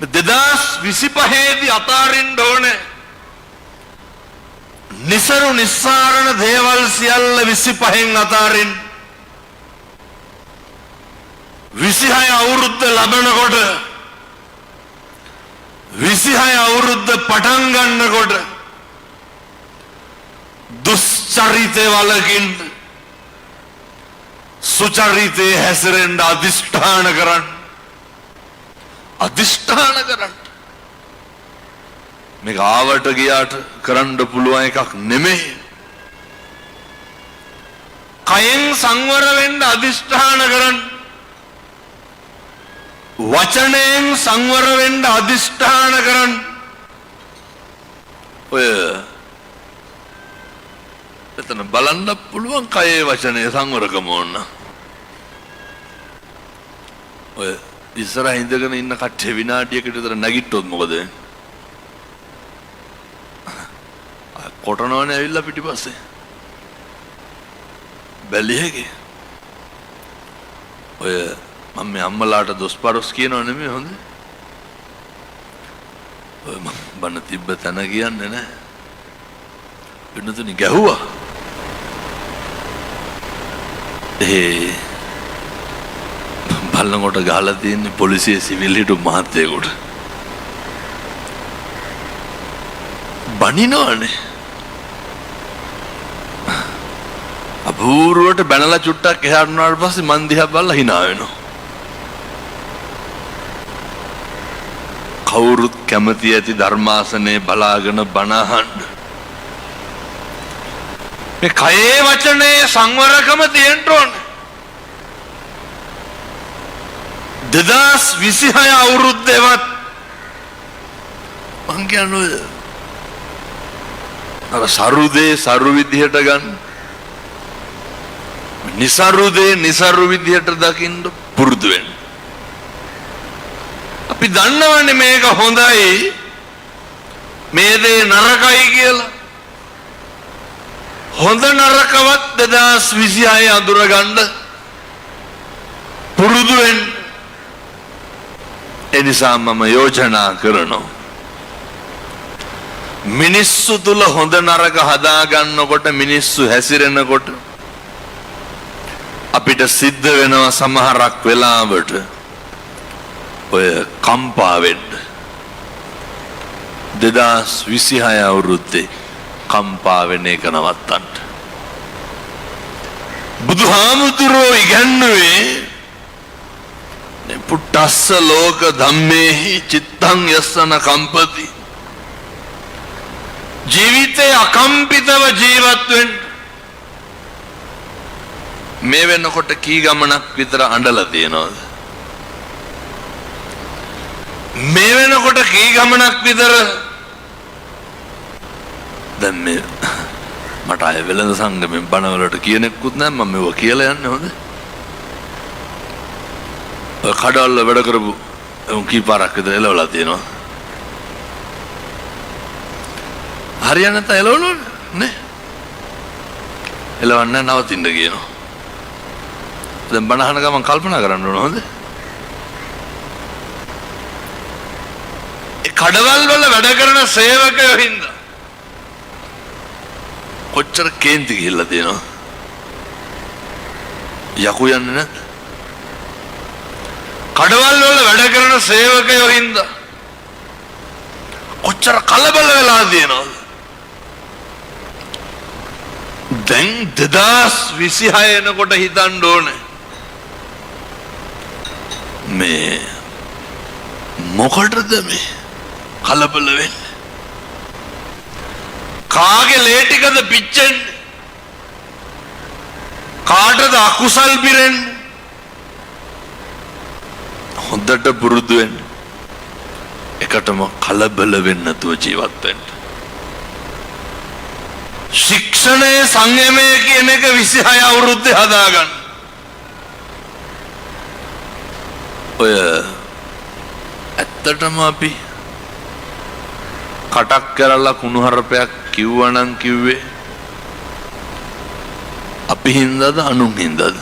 2025 දී අතාරින්න ඕනේ නිසරු නිස්සාරණ දේවල් සියල්ල 25න් අතාරින්න 26 අවුරුද්ද ලබනකොට 26 අවුරුද්ද පටන් ගන්නකොට දුස්චරිතේ වලකින් සුචරිතේ හැසිරෙන්න අදිෂ්ඨාන කරන්න මේක ආවට ගියාට කරන්න පුළුවන් එකක් නෙමෙයි. කයෙන් සංවර වෙන්න අදිෂ්ඨාන කරන්න වචනයෙන් සංවර වෙන්න අදිෂ්ඨාන කරන්න ඔය එතන බලන්න පුළුවන් කයේ වචනේ සංවරකම ඕන. ඔය ඉස්සරහ ඉඳගෙන ඉන්න කට්ටිය විනාඩියකට විතර නැගිට්ටොත් මොකද වෙන්නේ? කොටනවනේ ඇවිල්ලා පිටිපස්සේ බැලියගේ ඔය මම මේ අම්මලාට දොස්පරොස් කියනව නෙමෙයි හොඳ. ඔය මම බන තිබ්බ තැන කියන්නේ නැහැ. වෙනතුනි ගැහුවා. බලනකොට ගහලා තියෙන්නේ පොලිසියේ සිවිල් හිටු මහත්තයෙකුට. බනිනවනේ. අපූර්වට බැනලා චුට්ටක් එහාට වුණාට පස්සේ මන් දිහා බලලා hina වෙනවා. කවුරුත් කැමති ඇති ධර්මාසනේ බලාගෙන බණ අහන්න. මේ කයේ වචනේ සංවරකම තියෙන්න ඕනේ. 2026 අවුරුද්දේවත් මං කියන්නේ අර සරුදේ සරු විදිහට ගන්න. නිසරුදේ නිසරු විදිහට දකින්න පුරුදු වෙන්න. අපි දන්නවනේ මේක හොඳයි මේ දේ නරකයි කියලා. හොඳ නරකවත් 2026 අඳුරගන්න පුරුදු වෙන්න. එනිසා මම යෝජනා කරනවා මිනිස්සු තුල හොඳ නරක හදා ගන්නකොට මිනිස්සු හැසිරෙනකොට අපිට සිද්ධ වෙනවා සමහරක් වෙලාවට ඔය කම්පා වෙන්න. 2026 අවුරුද්දේ කම්පා වෙන එක නවත්තන්න. බුදුහාමුදුරුවෝ ඉගැන්නුවේ පුට්ටස්ස ලෝක ධම්මේහි චිත්තං යස්සන කම්පති. ජීවිතේ අකම්පිතව ජීවත් වෙන්න. මේ වෙනකොට කී ගමනක් විතර අඬලා තියෙනවද? මේ වෙනකොට කී ගමනක් විතර දැන් මේ මට අය වෙළඳ සංගමෙන් බණවලට කියනෙකුත් නැහැ මම මේව කියලා යන්නේ හොඳ. ඔය කඩවල වැඩ කරපු උන් කීපාරක් විතර එලවලා තියෙනවා. හරියන්නේ නැත්නම් එලවනවනේ නේ. එලවන්න නවතින්න කියනවා. දැන් බණ අහන ගමන් කල්පනා කරන්න ඕන හොඳ. ඒ කඩවල වල වැඩ කරන සේවකයෝ හින්දා කොච්චර කේන්ති ගිහිල්ලා තියෙනවා. යකු යන්නේ නැද්ද? කඩවල වල වැඩ කරන සේවකයෝ හින්දා කොච්චර කලබල වෙලා තියෙනවද? දැන් 2026 එනකොට හිතන්න ඕනේ මේ මොකටද මේ කලබල වෙන්නේ? කාගේ ලේ ටිකද පිච්චෙන්නේ? කාටද අකුසල් පිරෙන්නේ? හොඳට පුරුදු වෙන්න. එකටම කලබල වෙන්න නැතුව ජීවත් වෙන්න. ශික්ෂණයේ සංයමය කියන එක 26 අවුරුද්දේ හදාගන්න. ඔය ඇත්තටම අපි කටක් කරලා කුණුහරුපයක් කිව්වනම් කිව්වේ අපි හින්දාද අනුන් හින්දාද?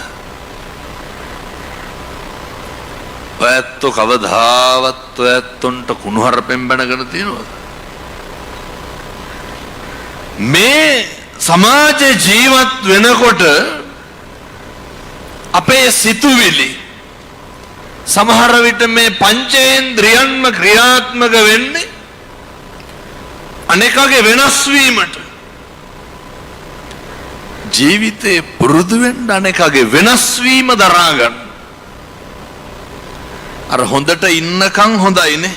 ඔයත්තු කවදාවත් ඔයත්තුන්ට කුණුහරුපෙන් බැනගෙන තියෙනවද? මේ සමාජ ජීවත් වෙනකොට අපේ සිතුවිලි සමහර විට මේ පංචේන්ද්‍රියන්ම ක්‍රියාත්මක වෙන්නේ අනේකගේ වෙනස් වීමට. ජීවිතේ පුරුදු වෙන්න අනේකගේ වෙනස් වීම දරා ගන්න. අර හොඳට ඉන්නකම් හොඳයිනේ.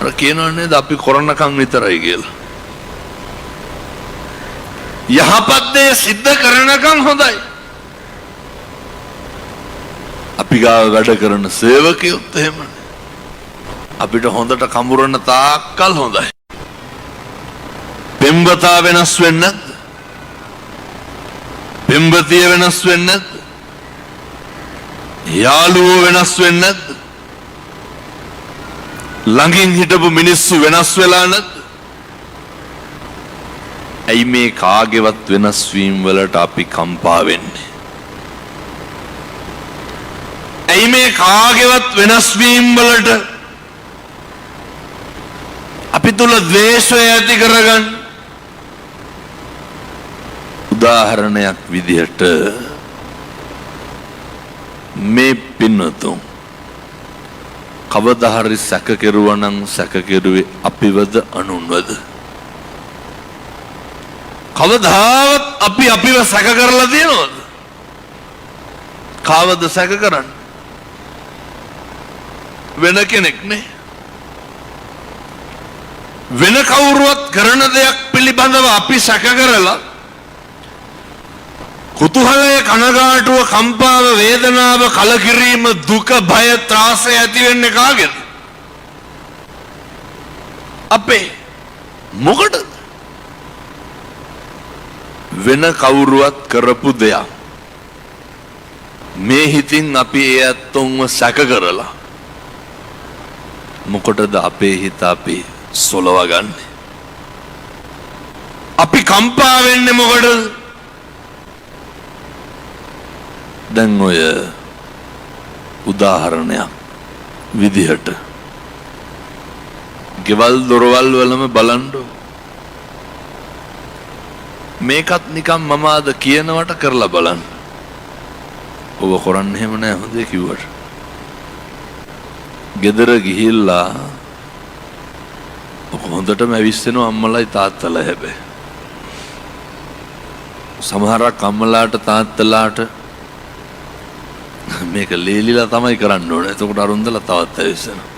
අර කියනවනේ අපි කරනකම් විතරයි කියලා. යහපත් දේ සිද්ධ කරනකම් හොඳයි. අපි ගාව වැඩ කරන සේවකයොත් එහෙමනේ. අපිට හොඳට කඹරන තාක්කල් හොඳයි. පෙම්වතා වෙනස් වෙන්නේ නැද්ද? පෙම්වතිය වෙනස් වෙන්නේ නැද්ද? යාළුවෝ වෙනස් වෙන්නේ නැද්ද? ළඟින් හිටපු මිනිස්සු වෙනස් වෙලා නැද්ද? ඇයි මේ කාගේවත් වෙනස් වීම වලට අපි කම්පා වෙන්නේ? ඇයි මේ කාගේවත් වෙනස් වීම වලට අපි තුල ද්වේෂය ඇති කරගන්න? උදාහරණයක් විදිහට මේ පින්නතුන් කවදා හරි සැක කෙරුවා නම් සැක කෙරුවේ අපිවද අනුන්වද? කවදාවත් අපි අපිව සැක කරලා තියෙනවද? කාවද සැක කරන්නේ? වෙන කෙනෙක් නේ. වෙන කවුරුවත් කරන දෙයක් පිළිබඳව අපි සැක කරලා කුතුහලය, කනගාටුව, කම්පාව, වේදනාව, කලකිරීම, දුක, භය, ත්‍රාසය ඇති වෙන්නේ කාගෙද? අපේ. මොකටද? වෙන කවුරුවත් කරපු දෙයක් මේ හිතින් අපි ඒ ඇත්තොන්ව සැක කරලා මොකටද අපේ හිත අපි සොලවගන්නේ? අපි කම්පා වෙන්නේ මොකටද? දැන් ඔය උදාහරණයක් විදිහට ගෙවල් දොරවල් වලම බලන්න. මේකත් නිකන් මම අද කියනවට කරලා බලන්න. ඔබ කරන්නේ එහෙම නෑ හොඳේ කිව්වට. ගෙදර ගිහිල්ලා ඔක හොඳටම ඇවිස්සෙනවා අම්මලයි තාත්තලා හැබැයි. සමහරක් අම්මලාට තාත්තලාට මේක ලීලිලා තමයි කරන්න ඕනේ. එතකොට අරුන්දලා තවත් ඇවිස්සෙනවා.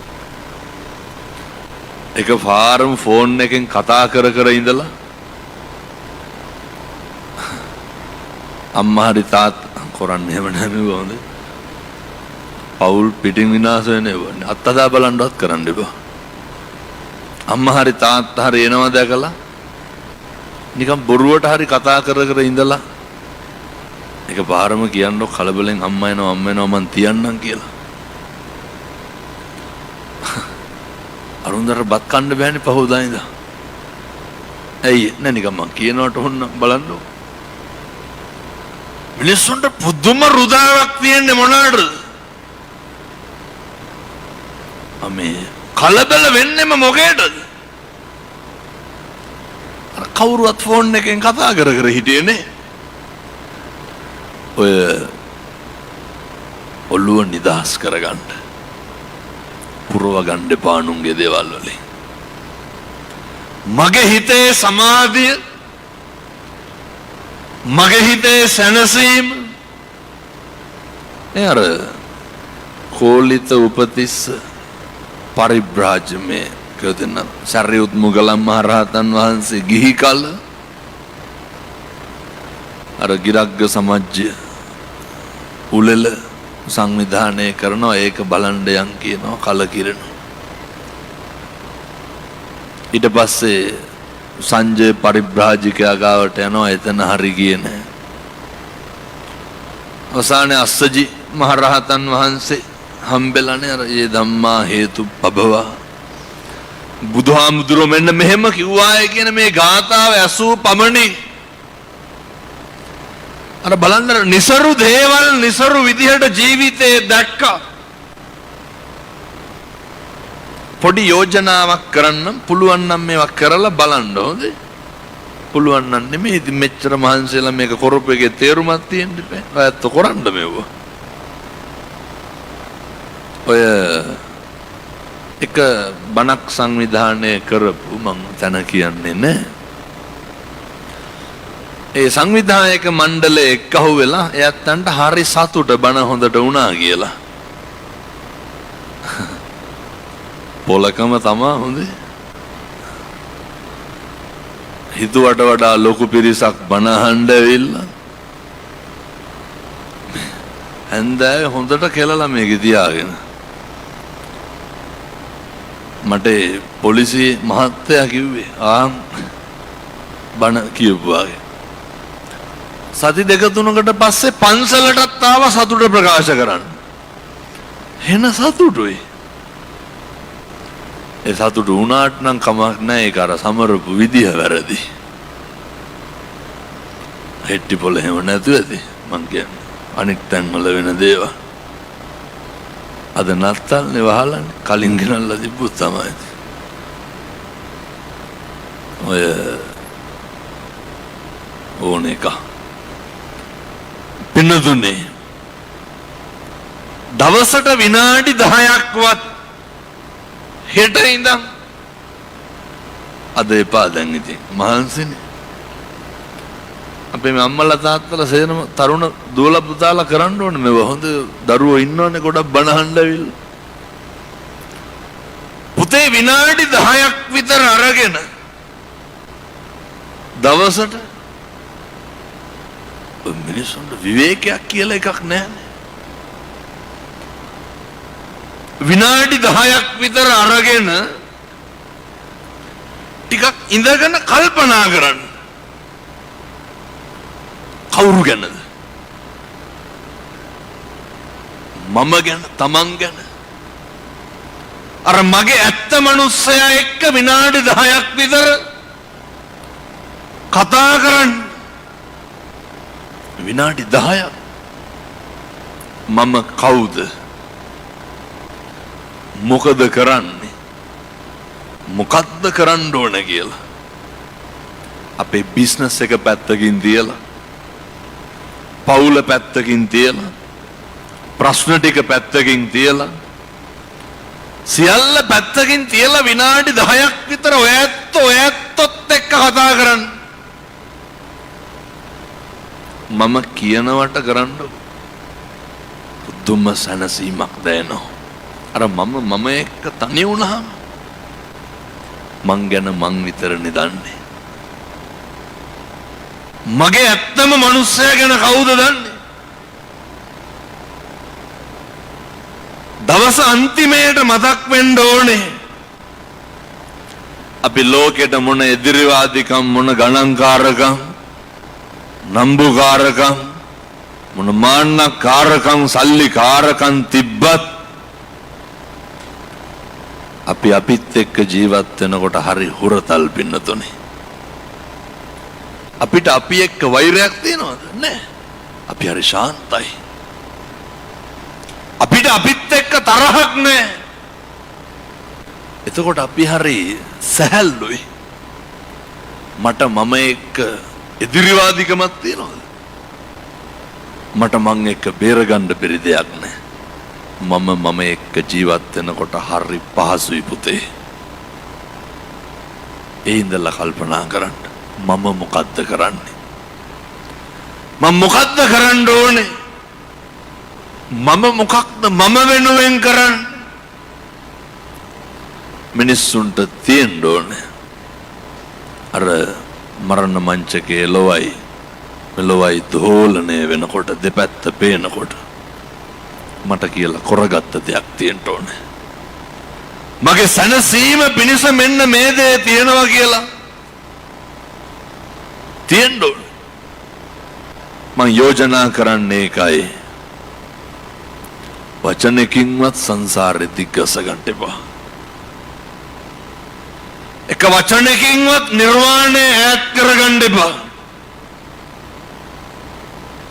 එක පාරම ෆෝන් එකෙන් කතා කර කර ඉඳලා අම්මා හරි තාත්තා කරන්නේ එහෙම නෑ මේ වොන්ද. පවුල් පිටින් විනාශ වෙන්නේ වන්නේ. අත්දැක බලන්නවත් කරන්න එපා. අම්මා හරි තාත්තා හරි එනවා දැකලා නිකන් බොරුවට හරි කතා කර කර ඉඳලා එක පාරම කියන්නෝ කලබලෙන් අම්මා එනවා මං තියන්නම් කියලා. අරුන්දර බත් කන්න බෑනේ පහුදා ඉඳලා. ඇයි නෑ නිකන් මං කියනවට හොන්න බලන්නෝ. මිනිස්සුන්ට පුදුම රුදාවක් තියෙන්නේ මොනවාටද? අමේ කලබල වෙන්නෙම මොකේද? අර කවුරුවත් ෆෝන් එකෙන් කතා කර කර හිටියේනේ. ඔය ඔළුව නිදහස් කරගන්න. පුරව ගන්න එපා නුන්ගේ දේවල් වලින්. මගේ හිතේ සමාධිය, මගේ හිතේ සැනසීම අර කෝලිත උපතිස්ස පරිබ්‍රාජමේ කියදෙන සරියුත් මුගලන් මහරහතන් වහන්සේ ගිහි කල අර ගිරග්ග සමජ්ජය උලෙල සංවිධානය කරනවා. ඒක බලන්න යන් කියනවා කලකිරෙනවා. ඊට පස්සේ සංජය පරිබ්‍රාජිකයා ගාවට යනවා. එතන හරි ගියේ නැහැ. අවසානයේ අස්සජි මහරහතන් වහන්සේ හම්බෙලානේ අර ඒ ධම්මා හේතු පබවා බුදුහාමුදුරුවෝ මෙන්න මෙහෙම කිව්වාය කියන මේ ගාථාව ඇසූ පමණින් අර බලන්න નિසරු දේවල් નિසරු විදිහට ජීවිතේ දැක්කා. පොඩි යෝජනාවක් කරන්න පුළුවන් නම් මේවා කරලා බලන්න ඕනේ. පුළුවන් නම් නෙමෙයි ඉතින් මෙච්චර මහන්සියලා මේක කරපු එකේ තේරුමක් තියෙන්න බෑ. ඔයත් කරන්න මේවා. ඔය එක බණක් සංවිධානය කරපු මම තන කියන්නේ නෑ. ඒ සංවිධායක මණ්ඩලය එක්කහුව වෙලා එයත්න්ට හරි සතුට බණ හොඳට වුණා කියලා. පොලකම තමා හොඳේ. හිතුවට වඩා ලොකු පිරිසක් බණ අහන්න ඇවිල්ලා හන්දෑවේ හොඳට කෙලලා මේක තියාගෙන මට පොලිසිය මහත්තයා කිව්වේ බණ කියපුවාගේ. සති දෙක තුනකට පස්සේ පන්සලටත් ආව සතුට ප්‍රකාශ කරන්න. හෙන සතුටුයි. ඒ සතුට වුණාට නම් කමක් නැහැ. ඒක අර සමරපු විදිහ වැරදි. හෙට්ටි පොළ එහෙම නැතුව ඇති මං කියන්නේ. අනිත් තැන්වල වෙන දේවල්. අද නත්තල්නේ වහලන්නේ කලින් ගෙනල්ලා තිබ්බොත් තමයි. ඔය ඕන එක. පින්නතුනේ දවසට විනාඩි 10ක්වත් හෙට ඉඳන් අද එපා දැන් ඉතින් මහන්සිනේ. අපේ අම්මලා තාත්තලා සේරම තරුණ දුවලා පුතාලා කරන්න ඕනේ මේව. හොඳ දරුවෝ ඉන්නවනේ ගොඩක් බණ අහන්න ඇවිල්ලා. පුතේ විනාඩි 10ක් විතර අරගෙන දවසට මිනිස්සුන්ට විවේකයක් කියලා එකක් නැහැ. විනාඩි 10ක් විතර අරගෙන ටිකක් ඉඳගෙන කල්පනා කරන්න. කවුරු ගැනද? මම ගැන, තමන් ගැන. අර මගේ ඇත්ත මනුස්සයා එක්ක විනාඩි 10ක් විතර කතා කරන්න. විනාඩි 10ක් මම කවුද? මොකද කරන්නේ? මොකද්ද කරන්න ඕන කියලා. අපේ බිස්නස් එක පැත්තකින් තියලා, පවුල පැත්තකින් තියලා, ප්‍රශ්න ටික පැත්තකින් තියලා, සියල්ල පැත්තකින් තියලා විනාඩි 10ක් විතර ඔයත් එක්ක කතා කරන්න. මම කියනවට කරන්න පුදුම සැනසීමක් දැනෙනවා. අර මම එක්ක තනි වුණාම මං ගැන මං විතරනේ දන්නේ. මගේ ඇත්තම මනුස්සයා ගැන කවුද දන්නේ? දවස අන්තිමේට මතක් වෙන්න ඕනේ අපි ලෝකෙට මොන එදිරිවාදිකම්, මොන ගණන්කාරකම්, නම්බුකාරකම්, මොන මාන්නකාරකම්, සල්ලිකාරකම් තිබ්බත් අපි අපිත් එක්ක ජීවත් වෙනකොට හරි හුරතල් පින්නතුනේ. අපිට අපි එක්ක වෛරයක් තියෙනවද? නැහැ. අපි හරි ශාන්තයි. අපිට අපිත් එක්ක තරහක් නැහැ. එතකොට අපි හරි සැහැල්ලුයි. මට මම එක්ක එදිරිවාදිකමක් තියෙනවද? මට මං එක්ක බේරගන්න බැරි දෙයක් නැහැ. මම එක්ක ජීවත් වෙනකොට හරි පහසුයි පුතේ. ඒ ඉඳලා කල්පනා කරන්න. මම මොකද්ද කරන්නේ? මම මොකද්ද කරන්න ඕනේ? මම මොකක්ද මම වෙනුවෙන් කරන්නේ? මිනිස්සුන්ට තියෙන්න ඕනේ අර මරණ මංචකයේ එළවයි මෙලොවයි දෝලණය වෙනකොට දෙපැත්ත පේනකොට මට කියලා කරගත්ත දෙයක් තියෙන්න ඕනේ. මගේ සැනසීම පිණිස මෙන්න මේ දේ තියෙනවා කියලා තියෙන්න ඕනේ. මම යෝජනා කරන්නේ ඒකයි. වචනකින්වත් සංසාරෙ දිග්ගස ගන්න එපා. එක වචනකින්වත් නිර්වාණය ඈත් කරගන්න එපා.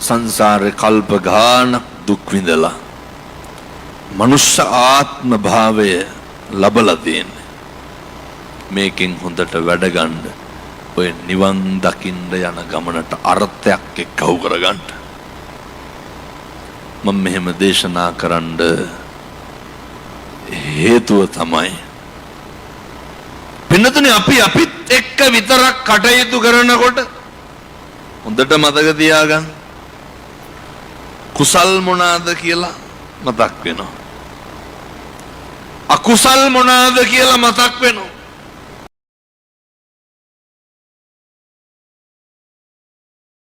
සංසාරේ කල්ප ගානක් දුක් විඳලා මනුෂ්‍ය ආත්ම භාවය ලබලා තියෙන්නේ. මේකෙන් හොඳට වැඩ ගන්න ඔය නිවන් දකින්න යන ගමනට අර්ථයක් එක්කව කරගන්න. මම මෙහෙම දේශනා කරන්න හේතුව තමයි පින්නතුනේ අපි අපිත් එක්ක විතරක් කටයුතු කරනකොට හොඳට මතක තියාගන්න කුසල් මොනවාද කියලා මතක් වෙනවා. අකුසල් මොනවාද කියලා මතක් වෙනවා.